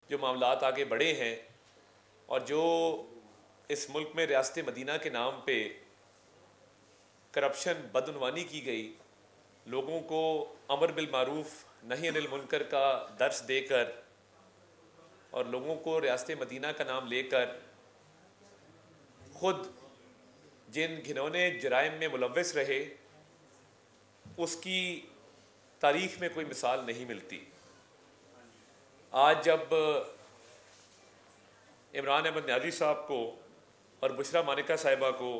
जो मामलात आगे बढ़े हैं और जो इस मुल्क में रियासत मदीना के नाम पे करप्शन बदउनवानी की गई, लोगों को अमर बिल मारूफ नही अनिल मुनकर का दर्स देकर और लोगों को रियासत मदीना का नाम लेकर ख़ुद जिन घिनौने जराइम में मुलव्वस रहे, उसकी तारीख़ में कोई मिसाल नहीं मिलती। आज जब इमरान अहमद न्याजी साहब को और बुशरा मानिका साहिबा को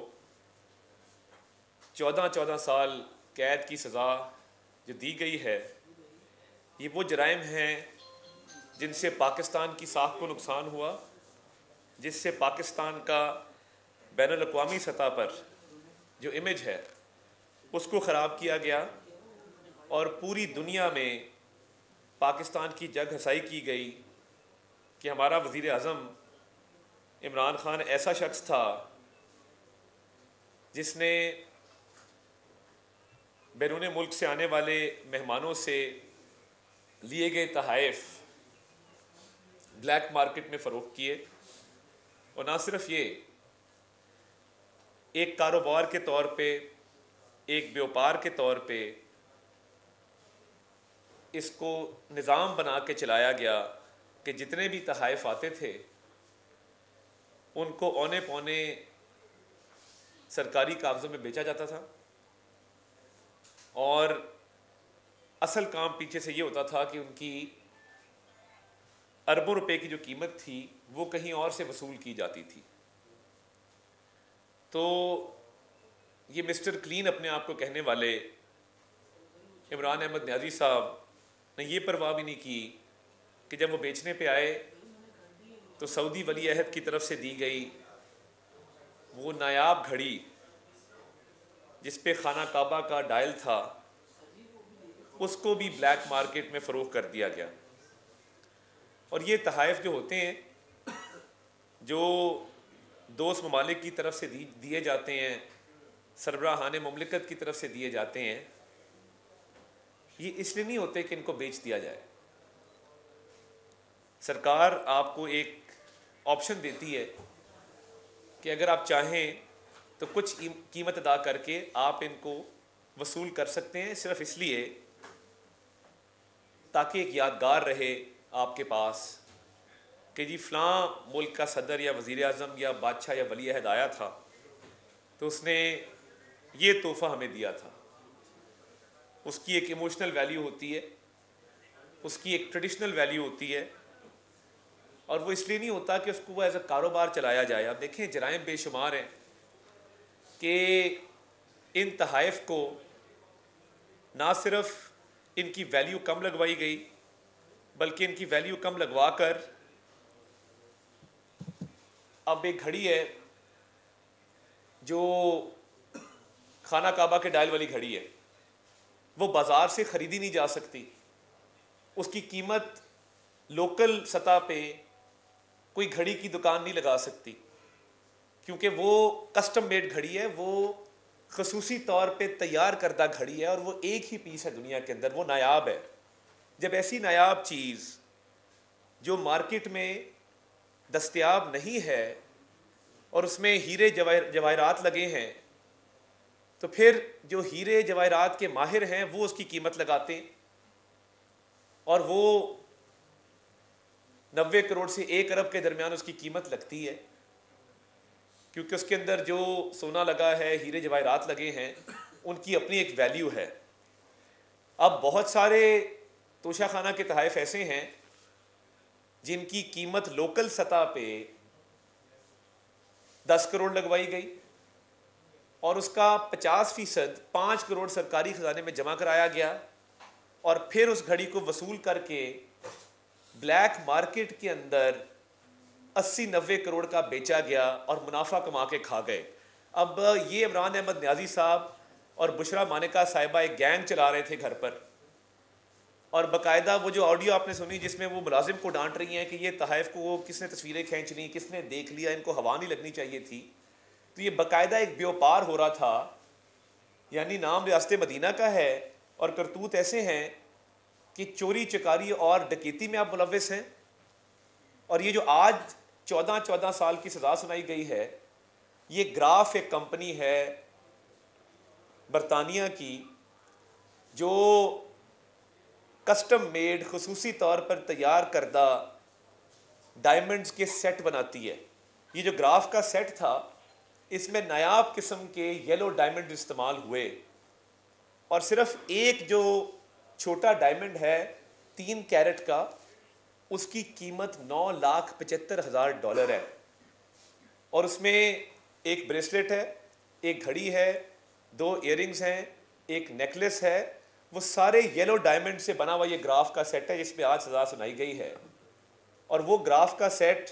14 साल कैद की सज़ा जो दी गई है, ये वो जराइम हैं जिनसे पाकिस्तान की साख को नुकसान हुआ, जिससे पाकिस्तान का बैनुल अक़वामी सतह पर जो इमेज है उसको ख़राब किया गया और पूरी दुनिया में पाकिस्तान की जग हसाई की गई कि हमारा वज़ीर आज़म इमरान ख़ान ऐसा शख्स था जिसने बैरून मुल्क से आने वाले मेहमानों से लिए गए तहाइफ ब्लैक मार्केट में फ़रोख्त किए। और ना सिर्फ ये, एक कारोबार के तौर पे, एक व्यापार के तौर पे इसको निज़ाम बना के चलाया गया कि जितने भी तहाइफ आते थे उनको औने पौने सरकारी कागज़ों में बेचा जाता था और असल काम पीछे से ये होता था कि उनकी अरबों रुपए की जो कीमत थी वो कहीं और से वसूल की जाती थी। तो ये मिस्टर क्लीन अपने आप को कहने वाले इमरान अहमद न्याजी साहब ने ये परवाह भी नहीं की कि जब वो बेचने पे आए तो सऊदी वली अहद की तरफ से दी गई वो नायाब घड़ी जिस पे खाना काबा का डायल था, उसको भी ब्लैक मार्केट में फ़रोख्त कर दिया गया। और ये तहाइफ जो होते हैं जो दोस्त ममालिक की तरफ से दिए जाते हैं, सरबराहान मुमलिकत की तरफ से दिए जाते हैं, ये इसलिए नहीं होते कि इनको बेच दिया जाए। सरकार आपको एक ऑप्शन देती है कि अगर आप चाहें तो कुछ कीमत अदा करके आप इनको वसूल कर सकते हैं, सिर्फ इसलिए ताकि एक यादगार रहे आपके पास कि जी फ़लाँ मुल्क का सदर या वज़ीर आज़म या बादशाह या वली अहद आया था तो उसने ये तोहफ़ा हमें दिया था। उसकी एक इमोशनल वैल्यू होती है, उसकी एक ट्रेडिशनल वैल्यू होती है और वो इसलिए नहीं होता कि उसको वो एज अ कारोबार चलाया जाए। आप देखें जराइम बेशुमार हैं कि इन तहाइफ को ना सिर्फ इनकी वैल्यू कम लगवाई गई बल्कि इनकी वैल्यू कम लगवा कर अब एक घड़ी है जो खाना काबा के डायल वाली घड़ी है, वो बाज़ार से ख़रीदी नहीं जा सकती। उसकी कीमत लोकल सतह पे कोई घड़ी की दुकान नहीं लगा सकती क्योंकि वो कस्टम मेड घड़ी है, वो खसूसी तौर पे तैयार करदा घड़ी है और वो एक ही पीस है दुनिया के अंदर, वो नायाब है। जब ऐसी नायाब चीज़ जो मार्केट में दस्तयाब नहीं है और उसमें हीरे जवाहरात लगे हैं, तो फिर जो हीरे जवाहरात के माहिर हैं वो उसकी कीमत लगाते हैं और वो 90 करोड़ से 1 अरब के दरमियान उसकी कीमत लगती है क्योंकि उसके अंदर जो सोना लगा है, हीरे जवाहरात लगे हैं, उनकी अपनी एक वैल्यू है। अब बहुत सारे तोशाखाना के तहाइफ ऐसे हैं जिनकी कीमत लोकल सतह पे 10 करोड़ लगवाई गई और उसका 50% 5 करोड़ सरकारी खजाने में जमा कराया गया और फिर उस घड़ी को वसूल करके ब्लैक मार्केट के अंदर 80-90 करोड़ का बेचा गया और मुनाफा कमा के खा गए। अब ये इमरान अहमद न्याजी साहब और बुशरा मानिका साहिबा एक गैंग चला रहे थे घर पर और बाकायदा वो जो ऑडियो आपने सुनी जिसमें वो मुलाजिम को डांट रही हैं कि ये तहाइफ को किसने तस्वीरें खींच ली, किसने देख लिया, इनको हवा नहीं लगनी चाहिए थी। तो ये बाकायदा एक व्यापार हो रहा था, यानी नाम रियासत मदीना का है और करतूत ऐसे हैं कि चोरी चकारी और डकैती में आप मुलव्वस हैं और ये जो आज 14 साल की सज़ा सुनाई गई है, ये ग्राफ एक कंपनी है बरतानिया की जो कस्टम मेड खुसूसी तौर पर तैयार करदा डायमंड्स के सेट बनाती है। ये जो ग्राफ का सेट था, इसमें नायाब किस्म के येलो डायमंड इस्तेमाल हुए और सिर्फ एक जो छोटा डायमंड है 3 कैरेट का, उसकी कीमत $9,75,000 है। और उसमें एक ब्रेसलेट है, एक घड़ी है, 2 इयररिंग्स हैं, एक नेकलेस है। वो सारे येलो डायमंड से बना हुआ ये ग्राफ का सेट है जिसमें आज सज़ा सुनाई गई है। और वो ग्राफ का सेट,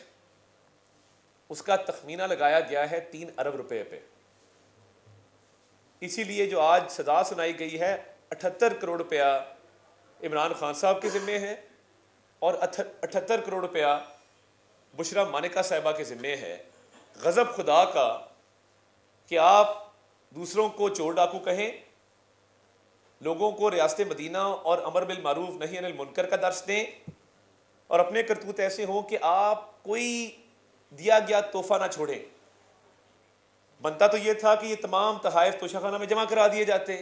उसका तखमीना लगाया गया है 3 अरब रुपए पे। इसीलिए जो आज सज़ा सुनाई गई है 78 करोड़ रुपया इमरान खान साहब के ज़िम्मे है और 78 करोड़ रुपया बुशरा मानिका साहिबा के ज़िम्मे है। गज़ब खुदा का कि आप दूसरों को चोर डाकू कहें, लोगों को रियासत मदीना और अमर बिल मारूफ नही अनिल मुनकर का दर्स दें और अपने करतूत ऐसे हों कि आप कोई दिया गया तोहफा ना छोड़ें। बनता तो यह था कि ये तमाम तहाइफ तोशाखाना में जमा करा दिए जाते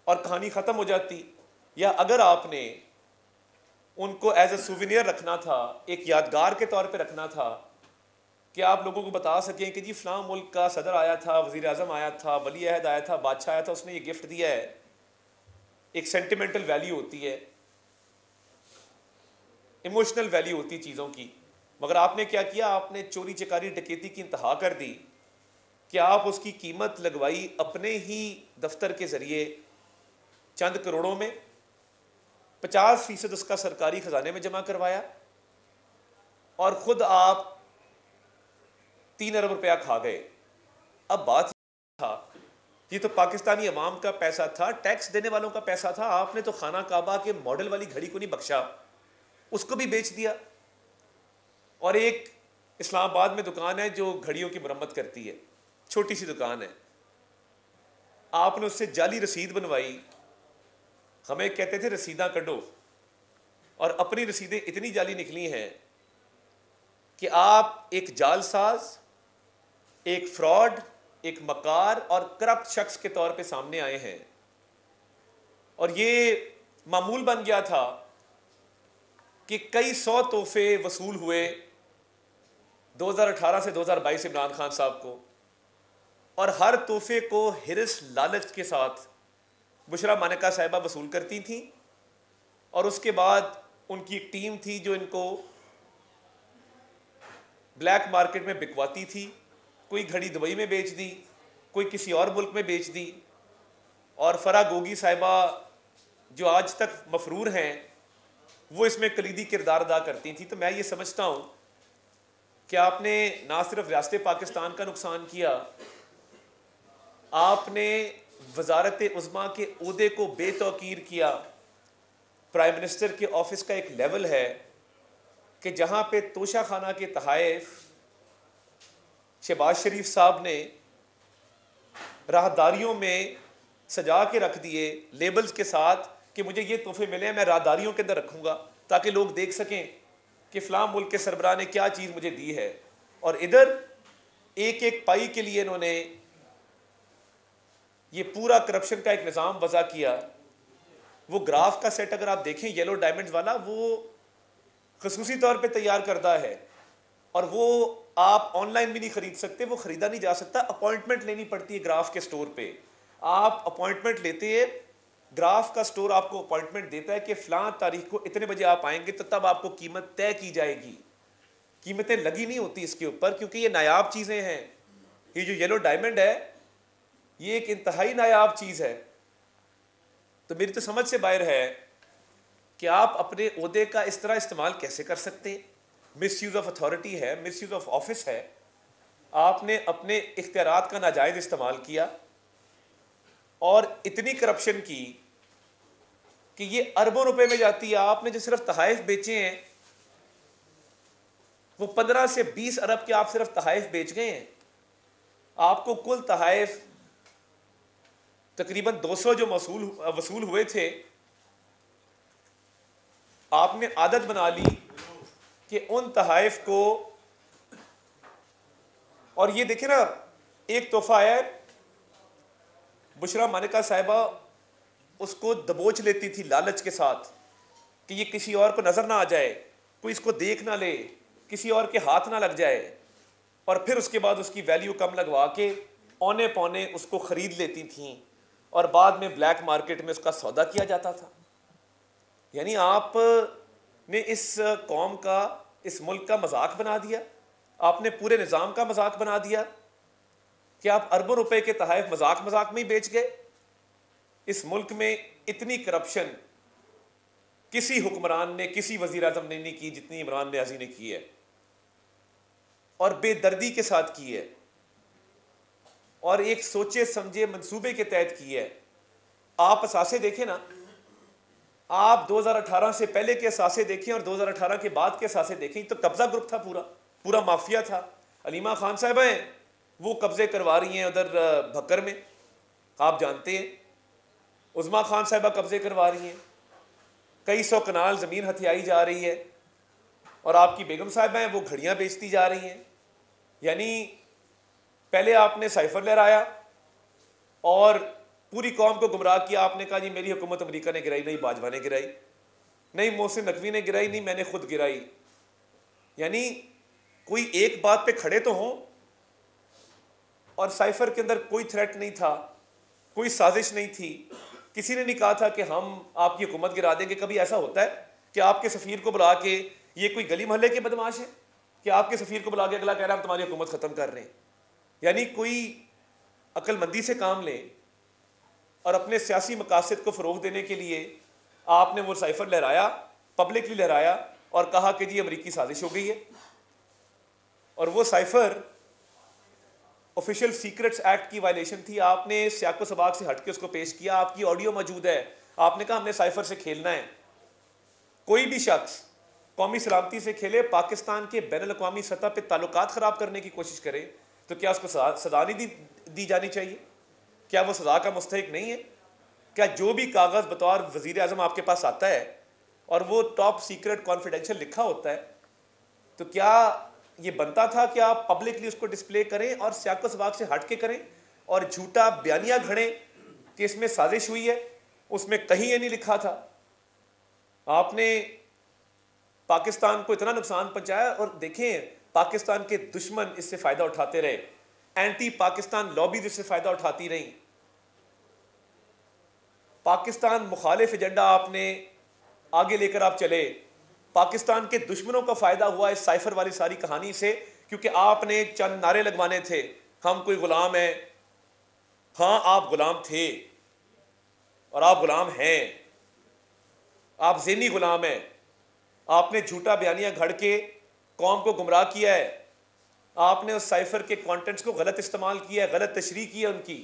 और कहानी ख़त्म हो जाती, या अगर आपने उनको एज ए सुविनियर रखना था, एक यादगार के तौर पे रखना था कि आप लोगों को बता सकें कि जी फ़लाँ मुल्क का सदर आया था, वज़ीर आज़म आया था, वली अहद आया था, बादशाह आया था, उसने ये गिफ्ट दिया है। एक सेंटिमेंटल वैल्यू होती है, इमोशनल वैल्यू होती है चीज़ों की। मगर आपने क्या किया, आपने चोरी चकारी डकैती की इंतहा कर दी कि आप उसकी कीमत लगवाई अपने ही दफ्तर के ज़रिए चंद करोड़ों में, 50% उसका सरकारी ख़जाने में जमा करवाया और ख़ुद आप 3 अरब रुपया खा गए। अब बात था, ये तो पाकिस्तानी अवाम का पैसा था, टैक्स देने वालों का पैसा था। आपने तो खाना काबा के मॉडल वाली घड़ी को नहीं बख्शा, उसको भी बेच दिया। और एक इस्लामाबाद में दुकान है जो घड़ियों की मरम्मत करती है, छोटी सी दुकान है, आपने उससे जाली रसीद बनवाई। हमें कहते थे रसीदा कढ़ो, और अपनी रसीदें इतनी जाली निकली हैं कि आप एक जालसाज, एक फ्रॉड, एक मकार और करप्ट शख्स के तौर पे सामने आए हैं। और ये मामूल बन गया था कि कई 100 तोहफे वसूल हुए 2018 से 2022 इमरान खान साहब को, और हर तोहफे को हिरस लालच के साथ बुशरा मानिका साहिबा वसूल करती थी। और उसके बाद उनकी एक टीम थी जो इनको ब्लैक मार्केट में बिकवाती थी। कोई घड़ी दुबई में बेच दी, कोई किसी और मुल्क में बेच दी। और फरा गोगी साहिबा जो आज तक मफरूर हैं, वो इसमें कलीदी किरदार अदा करती थी। तो मैं ये समझता हूँ कि आपने ना सिर्फ रियासत पाकिस्तान का नुकसान किया, आपने वजारत उज़्मा के ओहदे को बेतौकीर किया। प्राइम मिनिस्टर के ऑफिस का एक लेवल है कि जहाँ पे तोशा खाना के तहाइफ शहबाज शरीफ साहब ने राहदारियों में सजा के रख दिए लेबल्स के साथ कि मुझे ये तोहफे मिले हैं, मैं राहदारियों के अंदर रखूँगा ताकि लोग देख सकें कि फ़लाँ मुल्क के सरबराह ने क्या चीज़ मुझे दी है। और इधर एक एक पाई के लिए इन्होंने ये पूरा करप्शन का एक निज़ाम वज़ा किया। वो ग्राफ का सेट अगर आप देखें येलो डायमंड्स वाला, वो खसूसी तौर पे तैयार करता है और वो आप ऑनलाइन भी नहीं खरीद सकते, वो खरीदा नहीं जा सकता। अपॉइंटमेंट लेनी पड़ती है ग्राफ के स्टोर पे। आप अपॉइंटमेंट लेते हैं, ग्राफ का स्टोर आपको अपॉइंटमेंट देता है कि फ़लाँ तारीख को इतने बजे आप आएंगे तो तब आपको कीमत तय की जाएगी। कीमतें लगी नहीं होती इसके ऊपर, क्योंकि ये नायाब चीज़ें हैं। ये जो येलो डायमंड है, ये एक इंतहाई नायाब चीज़ है। तो मेरी तो समझ से बाहर है कि आप अपने ओहदे का इस तरह इस्तेमाल कैसे कर सकते हैं। मिस यूज़ ऑफ अथॉरिटी है, मिस यूज़ ऑफ ऑफिस है। आपने अपने इख्तियारात का नाजायज़ इस्तेमाल किया और इतनी करप्शन की कि ये अरबों रुपए में जाती है। आपने जो सिर्फ तहाइफ बेचे हैं वो 15 से 20 अरब के आप सिर्फ तहाइफ बेच गए हैं। आपको कुल तहाइफ तकरीबन 200 जो वसूल हुए थे, आपने आदत बना ली कि उन तहाइफ को, और ये देखे ना, एक तोहफा आया है, बुशरा मानिका साहिबा उसको दबोच लेती थी लालच के साथ कि ये किसी और को नजर ना आ जाए, कोई इसको देख ना ले, किसी और के हाथ ना लग जाए, और फिर उसके बाद उसकी वैल्यू कम लगवा के औने पौने उसको खरीद लेती थीं और बाद में ब्लैक मार्केट में उसका सौदा किया जाता था। यानी आपने इस कौम का, इस मुल्क का मजाक बना दिया, आपने पूरे निज़ाम का मजाक बना दिया कि आप अरबों रुपए के तहाइफ मजाक मजाक में ही बेच गए। इस मुल्क में इतनी करप्शन किसी हुक्मरान ने, किसी वजीर आजम ने नहीं की जितनी इमरान नियाज़ी ने की है, और बेदर्दी के साथ की है, और एक सोचे समझे मंसूबे के तहत की है। आप असासे देखें ना, आप 2018 से पहले के असासे देखें और 2018 के बाद के असासे देखें, तो कब्जा ग्रुप था, पूरा पूरा माफिया था। अलीमा खान साहब हैं, वो कब्जे करवा रही हैं उधर भक्कर में, आप जानते हैं। उज़मा खान साहिबा कब्जे करवा रही हैं, कई सौ कनाल ज़मीन हथियाई जा रही है, और आपकी बेगम साहिबा हैं, वो घड़ियाँ बेचती जा रही हैं। यानी पहले आपने साइफर लहराया और पूरी कौम को गुमराह किया। आपने कहा जी मेरी हुकूमत अमेरिका ने गिराई, नहीं बाजवा ने गिराई, नहीं मोहसिन नकवी ने गिराई, नहीं मैंने खुद गिराई। यानी कोई एक बात पे खड़े तो हों, और साइफर के अंदर कोई थ्रेट नहीं था, कोई साजिश नहीं थी, किसी ने नहीं कहा था कि हम आपकी हुकूमत गिरा देंगे। कभी ऐसा होता है कि आपके सफीर को बुला के, ये कोई गली मोहल्ले के बदमाश है कि आपके सफीर को बुला के अगला कह रहा है हम तुम्हारी हुकूमत ख़त्म कर रहे हैं? यानी कोई अक्लमंदी से काम लें, और अपने सियासी मकासद को फ़रोग देने के लिए आपने वो साइफर लहराया, पब्लिकली लहराया, और कहा कि जी अमरीकी साजिश हो गई है। और वो साइफर ऑफिशियल सीक्रेट्स एक्ट की वायलेशन थी। आपने सियाको सबाक से हटके उसको पेश किया, आपकी ऑडियो मौजूद है। आपने कहा हमने साइफर से खेलना है। कोई भी शख्स कौमी सलामती से खेले, पाकिस्तान के बैनुल अक़वामी सतह पर ताल्लुकात ख़राब करने की कोशिश करे, तो क्या उसको सजा नहीं दी जानी चाहिए? क्या वो सजा का मुस्तहिक नहीं है? क्या जो भी कागज़ बतौर वज़ीर आज़म आपके पास आता है और वो टॉप सीक्रेट कॉन्फिडेंशियल लिखा होता है, तो क्या ये बनता था कि आप पब्लिकली उसको डिस्प्ले करें और सियाको सबाक से हट के करें और झूठा बयानिया घड़ें कि इसमें साजिश हुई है? उसमें कहीं ये नहीं लिखा था। आपने पाकिस्तान को इतना नुकसान पहुंचाया, और देखें पाकिस्तान के दुश्मन इससे फायदा उठाते रहे, एंटी पाकिस्तान लॉबीज इससे फायदा उठाती रही। पाकिस्तान मुखालिफ एजेंडा आपने आगे लेकर आप चले, पाकिस्तान के दुश्मनों का फायदा हुआ इस साइफर वाली सारी कहानी से, क्योंकि आपने चंद नारे लगवाने थे, हम कोई गुलाम है। हाँ आप गुलाम थे और आप गुलाम हैं, आप ज़हनी गुलाम हैं। आपने झूठा बयानिया घड़ के कौम को गुमराह किया है, आपने उस साइफर के कंटेंट्स को गलत इस्तेमाल किया है, गलत तशरीह की है उनकी,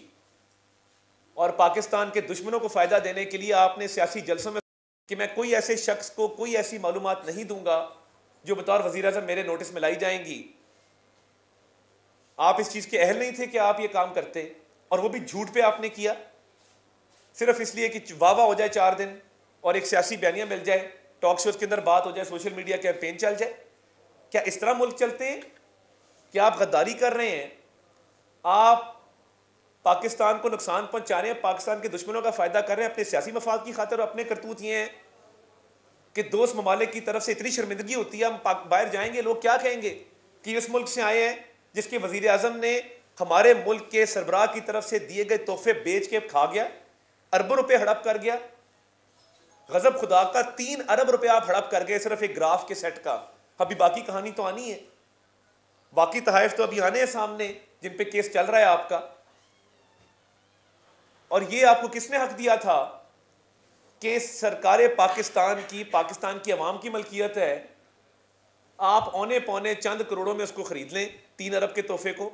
और पाकिस्तान के दुश्मनों को फायदा देने के लिए आपने सियासी जलसों में कि मैं कोई ऐसे शख्स को कोई ऐसी मालूमात नहीं दूंगा जो बतौर वज़ीर आज़म मेरे नोटिस में लाई जाएंगी। आप इस चीज़ के अहल नहीं थे कि आप ये काम करते, और वो भी झूठ पे आपने किया, सिर्फ इसलिए कि वाह वाह हो जाए 4 दिन और एक सियासी बयानिया मिल जाए, टॉक शोज के अंदर बात हो जाए, सोशल मीडिया कैंपेन चल जाए। क्या इस तरह मुल्क चलते हैं? क्या आप गद्दारी कर रहे हैं? आप पाकिस्तान को नुकसान पहुंचा रहे हैं, पाकिस्तान के दुश्मनों का फायदा कर रहे हैं अपने सियासी मफाद की खातिर। अपने करतूत ये हैं कि दोस्त ममालिक की तरफ से इतनी शर्मिंदगी होती है, हम बाहर जाएंगे लोग क्या कहेंगे कि उस मुल्क से आए हैं जिसके वजीर आजम ने हमारे मुल्क के सरबराह की तरफ से दिए गए तोहफे बेच के खा गया, अरबों रुपए हड़प कर गया। गजब खुदा का 3 अरब रुपए आप हड़प कर गए सिर्फ एक ग्राफ के सेट का। अभी बाकी कहानी तो आनी है, बाकी तहाइफ तो अभी आने हैं सामने जिन पे केस चल रहा है आपका। और ये आपको किसने हक दिया था कि सरकार पाकिस्तान की अवाम की मलकियत है, आप औने पौने चंद करोड़ों में उसको खरीद लें 3 अरब के तोहफे को,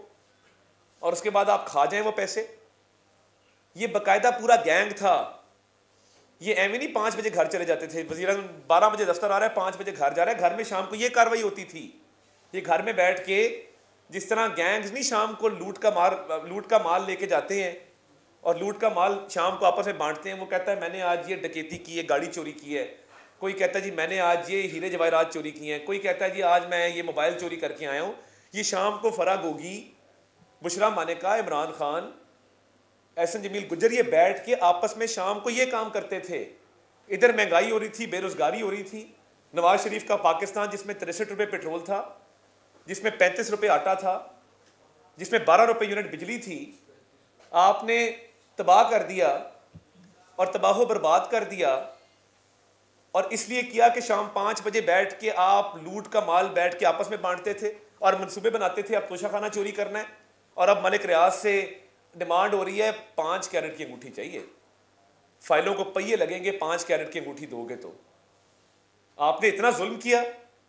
और उसके बाद आप खा जाएं वो पैसे? ये बाकायदा पूरा गैंग था। ये एवं नहीं 5 बजे घर चले जाते थे, वज़ीर 12 बजे दफ्तर आ रहा है, 5 बजे घर जा रहा है, घर में शाम को ये कार्रवाई होती थी। ये घर में बैठ के जिस तरह गैंग्स नहीं शाम को लूट का माल लेके जाते हैं और लूट का माल शाम को आपस में बांटते हैं, वो कहता है मैंने आज ये डकैती की है, गाड़ी चोरी की है, कोई कहता है जी मैंने आज ये हीरे जवाहरात चोरी किए हैं, कोई कहता है जी आज मैं ये मोबाइल चोरी करके आया हूँ। ये शाम को फराग होगी, बुशरा मानेका, इमरान खान, एहसन जमील गुज्जर ये बैठ के आपस में शाम को ये काम करते थे। इधर महंगाई हो रही थी, बेरोजगारी हो रही थी। नवाज शरीफ का पाकिस्तान जिसमें 63 रुपये पेट्रोल था, जिसमें 35 रुपये आटा था, जिसमें 12 रुपये यूनिट बिजली थी, आपने तबाह कर दिया और तबाह बर्बाद कर दिया। और इसलिए किया कि शाम 5 बजे बैठ के आप लूट का माल बैठ के आपस में बांटते थे और मनसूबे बनाते थे अब तोशाखाना चोरी करना है। और अब मलिक रियाज से डिमांड हो रही है 5 कैरेट की अंगूठी चाहिए, फाइलों को पहिए लगेंगे, 5 कैरेट की अंगूठी दोगे तो। आपने इतना जुल्म किया।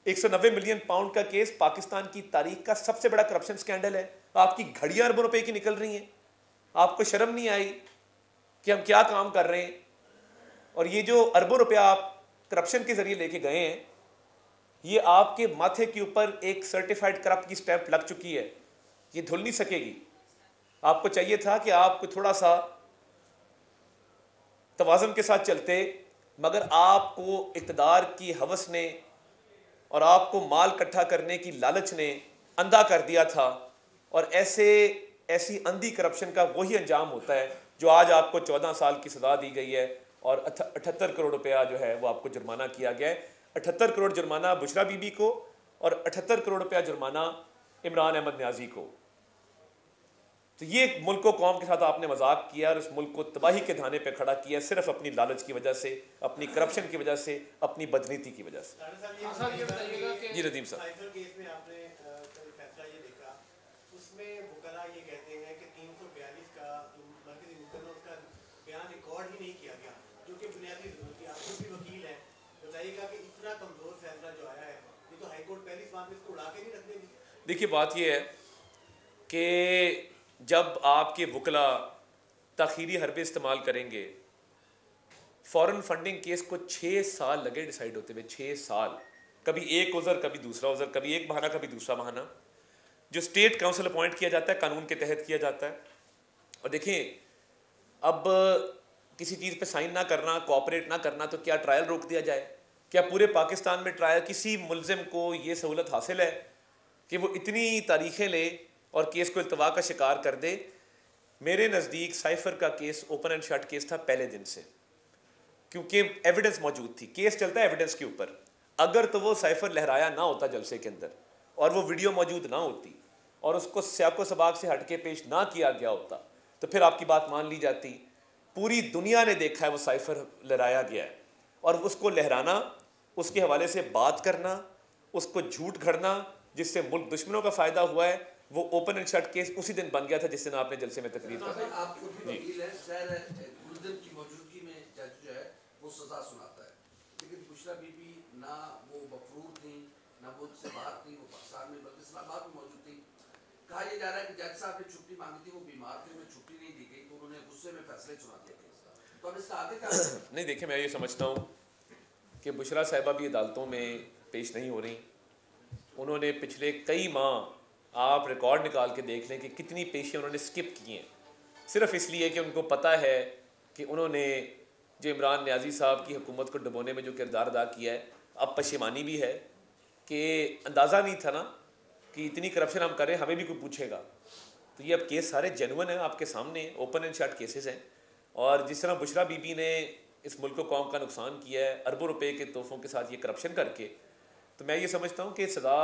190 मिलियन पाउंड का केस पाकिस्तान की तारीख का सबसे बड़ा करप्शन स्कैंडल है। आपकी घड़ियां अरबों रुपए की निकल रही हैं, आपको शर्म नहीं आई कि हम क्या काम कर रहे हैं? और ये जो अरबों रुपया आप करप्शन के जरिए लेके गए हैं, ये आपके माथे के ऊपर एक सर्टिफाइड करप्ट की स्टैंप लग चुकी है, ये धुल नहीं सकेगी। आपको चाहिए था कि आपको थोड़ा सा तवाज़ुन के साथ चलते, मगर आपको इक़्तिदार की हवस ने और आपको माल इकट्ठा करने की लालच ने अंधा कर दिया था। और ऐसी अंधी करप्शन का वही अंजाम होता है जो आज आपको 14 साल की सजा दी गई है और 78 करोड़ रुपया जो है वो आपको जुर्माना किया गया है। 78 करोड़ जुर्माना बुशरा बीबी को और 78 करोड़ रुपया जुर्माना इमरान अहमद न्याजी को। तो ये मुल्क कौम के साथ आपने मजाक किया और इस मुल्क को तबाही के धाने पे खड़ा किया, सिर्फ अपनी लालच की वजह से, अपनी करप्शन की वजह से, अपनी बदनीति की वजह से। जी रदीम साहब, देखिए बात यह है कि जब आपके वकला ताखीरी हरबे इस्तेमाल करेंगे, फॉरेन फंडिंग केस को 6 साल लगे डिसाइड होते हुए, 6 साल। कभी एक उज़र, कभी दूसरा उज़र, कभी एक बहाना, कभी दूसरा बहाना। जो स्टेट काउंसिल अपॉइंट किया जाता है कानून के तहत किया जाता है। और देखिए अब किसी चीज़ पे साइन ना करना, कोऑपरेट ना करना, तो क्या ट्रायल रोक दिया जाए? क्या पूरे पाकिस्तान में ट्रायल, किसी मुलजिम को ये सहूलत हासिल है कि वो इतनी तारीखें ले और केस को इल्तवा का शिकार कर दे? मेरे नज़दीक साइफर का case open and shut case था पहले दिन से, क्योंकि एविडेंस मौजूद थी। केस चलता है एविडेंस के ऊपर। अगर तो वो साइफर लहराया ना होता जलसे के अंदर और वो वीडियो मौजूद ना होती और उसको स्याको सबाक से हटके पेश ना किया गया होता तो फिर आपकी बात मान ली जाती। पूरी दुनिया ने देखा है वो साइफर लहराया गया है, और उसको लहराना, उसके हवाले से बात करना, उसको झूठ घड़ना जिससे मुल्क दुश्मनों का फ़ायदा हुआ है, वो ओपन एंड शट केस उसी दिन बन गया था जिस दिन आपने जलसे में तकरीर की। वो सजा सुनाता है, लेकिन बुशरा बीबी ना वो मफरूर थी, ना वो उससे बाहर थी, वो पाकिस्तान में बल्कि इस्लामाबाद में मौजूद थी। कहा यह जा रहा है कि जज साहब ने छुट्टी मांगी थी, वो बीमार थे, उन्हें छुट्टी नहीं दी गई, तो उन्होंने गुस्से में फैसले सुना दिया केस का। तो अब इसका आगे क्या? नहीं देखिए, मैं ये समझता हूँ कि बुशरा साहिबा भी अदालतों में पेश नहीं हो रही। उन्होंने पिछले कई माह, आप रिकॉर्ड निकाल के देख लें कि कितनी पेशियाँ उन्होंने स्किप की हैं, सिर्फ इसलिए कि उनको पता है कि उन्होंने जो इमरान न्याजी साहब की हुकूमत को डुबोने में जो किरदार अदा किया है, अब पशेमानी भी है कि अंदाज़ा नहीं था ना कि इतनी करप्शन हम करें, हमें भी कोई पूछेगा। तो ये अब केस सारे जेन्युइन हैं, आपके सामने ओपन एंड शट केसेस हैं। और जिस तरह बुशरा बीबी ने इस मुल्क को कौम का नुकसान किया है अरबों रुपए के तोहफों के साथ ये करप्शन करके, तो मैं ये समझता हूँ कि सज़ा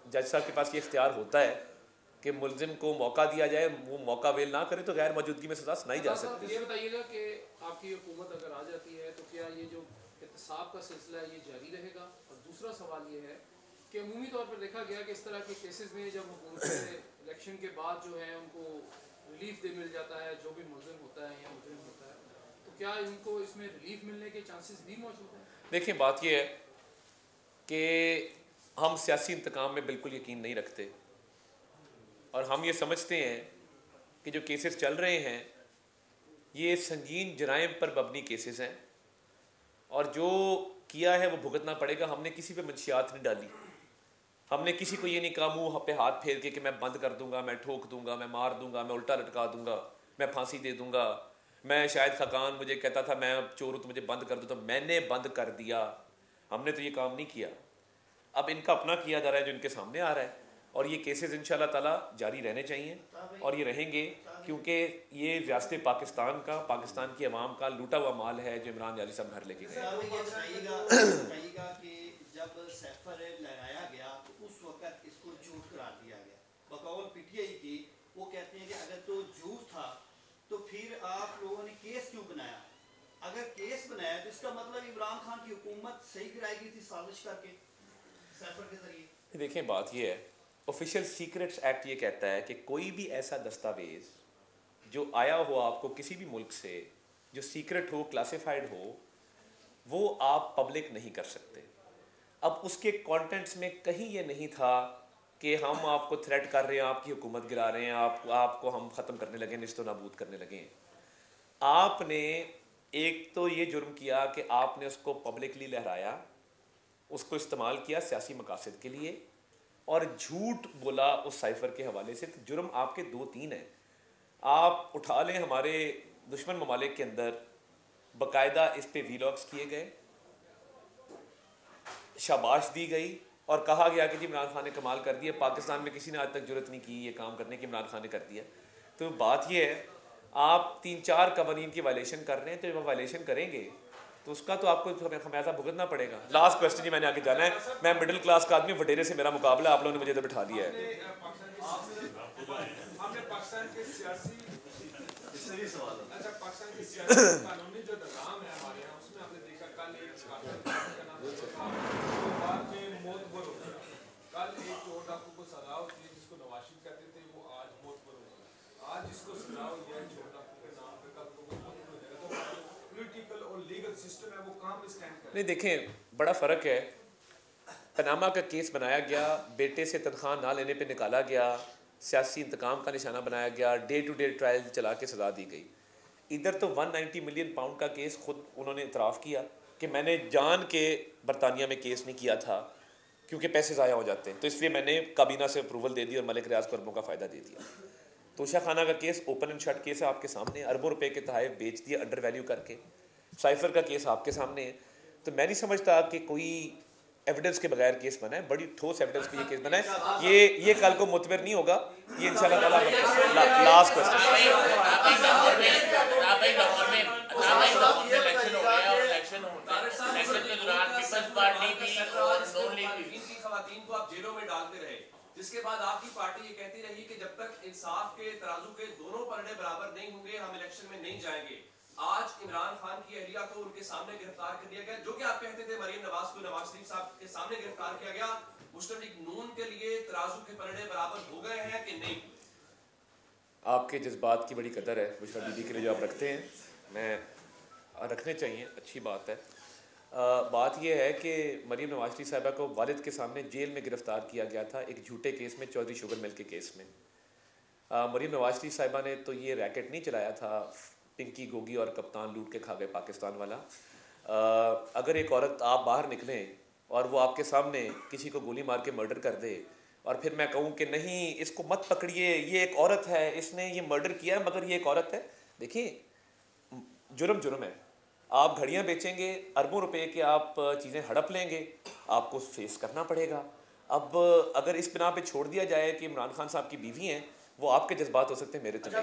जज साहब के पास ये इख्तियार होता है कि मुलजिम को मौका दिया जाए, वो मौका वेल ना करे तो गैर मौजूदगी में सज़ा सुनाई जा सकती है। ये बताइएगा कि आपकी हुकूमत अगर आ जाती है तो क्या ये जो एहतसाब का सिलसिला है ये जारी रहेगा? और दूसरा सवाल ये है कि अमूमी तौर पर देखा गया कि इस तरह के केसेस में जब हुकूमत इलेक्शन के बाद जो है उनको रिलीफ दे मिल जाता है, जो भी मुलजिम होता है या मुजरिम होता है, तो क्या इनको इसमें रिलीफ मिलने के चांसेस भी मौजूद हैं? देखिए बात यह है कि हम सियासी इंतकाम में बिल्कुल यकीन नहीं रखते, और हम ये समझते हैं कि जो केसेस चल रहे हैं ये संगीन जराइम पर मबनी केसेस हैं, और जो किया है वो भुगतना पड़ेगा। हमने किसी पे मंशियात नहीं डाली, हमने किसी को ये नहीं कहा मुँह पे हाथ फेर के कि मैं बंद कर दूंगा, मैं ठोक दूंगा, मैं मार दूंगा, मैं उल्टा लटका दूंगा, मैं फांसी दे दूंगा। मैं शायद खकान मुझे कहता था मैं चोर हूँ तो मुझे बंद कर दो, तो मैंने बंद कर दिया। हमने तो ये काम नहीं किया। अब इनका अपना किया जा रहा है जो इनके सामने आ रहा है, और ये केसेस इंशाल्लाह ताला जारी रहने चाहिए और ये रहेंगे, क्योंकि ये रियासत पाकिस्तान का, पाकिस्तान की अवाम का लूटा हुआ माल है जो इमरान याजी साहब घर लेके गए। बताइएगा कि जब सैफर लगाया गया तो उस वक्त इसको झूठ करार दिया गया, बकौल पीटीआई की। वो कहते हैं कि अगर तो झूठ था तो फिर आप लोगों ने केस क्यों बनाया? अगर केस बनाया तो इसका मतलब इमरान खान की हुकूमत सही कराई गई थी साजिश करके सैफर के जरिए। देखें, बात ये है, ऑफिशियल सीक्रेट्स एक्ट ये कहता है कि कोई भी ऐसा दस्तावेज जो आया हो आपको किसी भी मुल्क से, जो सीक्रेट हो, क्लासिफाइड हो, वो आप पब्लिक नहीं कर सकते। अब उसके कंटेंट्स में कहीं ये नहीं था कि हम आपको थ्रेट कर रहे हैं, आपकी हुकूमत गिरा रहे हैं, आपको हम ख़त्म करने लगे, निस्तो नाबूद करने लगे। आपने एक तो ये जुर्म किया कि आपने उसको पब्लिकली लहराया, उसको इस्तेमाल किया सियासी मकासद के लिए, और झूठ बोला उस साइफर के हवाले से। तो जुर्म आपके 2-3 हैं। आप उठा लें, हमारे दुश्मन ममालिक के अंदर बाकायदा इस पे वीलॉग्स किए गए, शाबाश दी गई और कहा गया कि जी इमरान खान ने कमाल कर दिया, पाकिस्तान में किसी ने आज तक जरूरत नहीं की ये काम करने की, इमरान खान ने कर दिया। तो बात ये है, आप 3-4 कवानीन की वायलेशन कर रहे हैं, तो जब वायलेशन करेंगे तो उसका तो आपको खमियाजा भुगतना पड़ेगा। लास्ट क्वेश्चन जी, मैंने आगे जाना है, मैं मिडिल क्लास का आदमी, वडेरे से मेरा मुकाबला, आप लोगों ने मुझे इधर बिठा दिया है। कानूनी जो निज़ाम है हमारे यहाँ, उसमें आपने देखा कल एक कल एक चोर डाकू को सजा होती है जिसको नवाज शरीफ कहते थे, वो आज मोतबर हो गया। आज जिसको सजा हुई है चोर डाकू के नाम पे, कल को मोतबर हो जाएगा। तो पॉलिटिकल और लीगल सिस्टम है वो कहाँ पे स्टैंड कर? नहीं, देखें, बड़ा फ़र्क है। पनामा का केस बनाया गया, बेटे से तनख्वाह ना लेने पे निकाला गया, सियासी इंतकाम का निशाना बनाया गया, डे टू डे ट्रायल चला के सज़ा दी गई। इधर तो 190 मिलियन पाउंड का केस खुद उन्होंने इतराफ़ किया कि मैंने जान के बरतानिया में केस नहीं किया था क्योंकि पैसे ज़ाया हो जाते हैं, तो इसलिए मैंने काबीना से अप्रूवल दे दी और मलिक रियाज को अरबों का फ़ायदा दे दिया। तोशा खाना का case open and shut case है आपके सामने, अरबों रुपए के तहफ़ बेच दिए अंडर वैल्यू करके। साइफर का केस आपके सामने है। तो मैं नहीं समझता कि कोई एविडेंस के बगैर केस बना है, बड़ी ठोस एविडेंस पे ये केस बना है। ये कल को मुतबर नहीं होगा, ये इंशाल्लाह ताला। लास्ट खवातीन को आप जेलों में डालते रहे, जिसके बाद आपकी पार्टी ये कहती रही कि जब तक इंसाफ के तराजू के दोनों पलड़े बराबर नहीं होंगे हम इलेक्शन में नहीं जाएंगे। आज इमरान खान की अहलिया को उनके सामने गिरफ्तार कर दिया गया, जो कि आप कहते थे मरियम नवाज को नवाज शरीफ साहब के सामने गिरफ्तार किया गया। मुस्लिम लीग नून के लिए तराजू के पलड़े बराबर हो गए हैं कि नहीं? आपके जज्बात की बड़ी कदर है बुशरा बीबी के लिए जो आप रखते हैं, मैं रखने चाहिए, अच्छी बात है। बात यह है कि मरियम नवाज शरीफ साहिबा को वालिद के सामने जेल में गिरफ्तार किया गया था एक झूठे केस में, चौधरी शुगर मिल के केस में। मरियम नवाज शरीफ साहिबा ने तो ये रैकेट नहीं चलाया था पिंकी गोगी और कप्तान लूट के खा गए पाकिस्तान वाला। अगर एक औरत, आप बाहर निकलें और वो आपके सामने किसी को गोली मार के मर्डर कर दे और फिर मैं कहूँ कि नहीं इसको मत पकड़िए, ये एक औरत है, इसने ये मर्डर किया है मगर ये एक औरत है, देखिए जुर्म है। आप घड़ियाँ बेचेंगे, अरबों रुपए के आप चीज़ें हड़प लेंगे, आपको फेस करना पड़ेगा। अब अगर इस बिना पे छोड़ दिया जाए कि इमरान खान साहब की बीवी हैं, वो आपके जज्बात हो सकते हैं, मेरे तो नहीं।